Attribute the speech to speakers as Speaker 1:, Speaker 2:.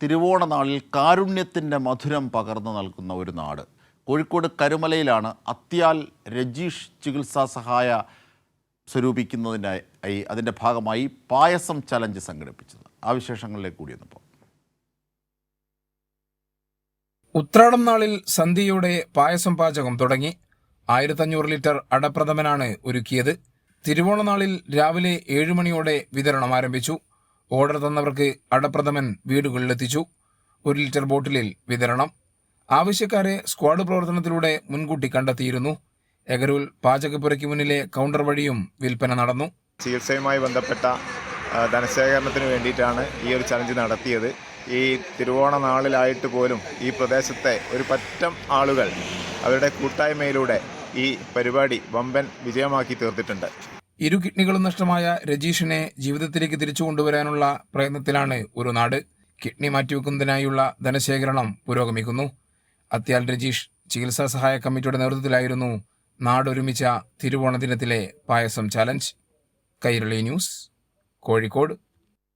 Speaker 1: തിരുവോണനാളിൽ കാരുണ്യത്തിൻ്റെ മധുരം പകർന്നു നൽകുന്ന ഒരു നാട്. കോഴിക്കോട് കരുമലയിലാണ് അത്യാൽ രജീഷ് ചികിത്സാ സഹായ സ്വരൂപിക്കുന്നതിനായി അതിൻ്റെ ഭാഗമായി പായസം ചലഞ്ച് സംഘടിപ്പിച്ചത്. ആ വിശേഷങ്ങളിലേക്ക് കൂടി ഒന്നിപ്പോൾ.
Speaker 2: ഉത്രാടം നാളിൽ സന്ധ്യയോടെ പായസം പാചകം തുടങ്ങി. 1500 ലിറ്റർ അടപ്രഥമനാണ് ഒരുക്കിയത്. തിരുവോണനാളിൽ രാവിലെ 7 മണിയോടെ വിതരണം ആരംഭിച്ചു. ഓർഡർ തന്നവർക്ക് അടപ്രഥമൻ വീടുകളിലെത്തിച്ചു. 1 ലിറ്റർ ബോട്ടിലിൽ വിതരണം. ആവശ്യക്കാരെ സ്ക്വാഡ് പ്രവർത്തനത്തിലൂടെ മുൻകൂട്ടി കണ്ടെത്തിയിരുന്നു. എഗരൂൽ പാചകപ്പുരയ്ക്ക് മുന്നിലെ കൗണ്ടർ വഴിയും വിൽപ്പന നടന്നു.
Speaker 3: ചികിത്സയുമായി ബന്ധപ്പെട്ട ധനശേഖരണത്തിന് വേണ്ടിയിട്ടാണ് ഈ ഒരു ചലഞ്ച് നടത്തിയത്. ഈ തിരുവോണ നാളിലായിട്ട് പോലും ഈ പ്രദേശത്തെ ഒരു പറ്റം ആളുകൾ അവരുടെ കൂട്ടായ്മയിലൂടെ ഈ പരിപാടി വമ്പൻ വിജയമാക്കി തീർത്തിട്ടുണ്ട്.
Speaker 2: 2 കിഡ്നികളും നഷ്ടമായ രജീഷിനെ ജീവിതത്തിലേക്ക് തിരിച്ചു കൊണ്ടുവരാനുള്ള പ്രയത്നത്തിലാണ് ഒരു നാട്. കിഡ്നി മാറ്റിവെക്കുന്നതിനായുള്ള ധനശേഖരണം പുരോഗമിക്കുന്നു. അത്യാൽ രജീഷ് ചികിത്സാ സഹായ കമ്മിറ്റിയുടെ നേതൃത്വത്തിലായിരുന്നു നാടൊരുമിച്ച തിരുവോണ ദിനത്തിലെ പായസം ചാലഞ്ച്. കൈരളി ന്യൂസ്, കോഴിക്കോട്.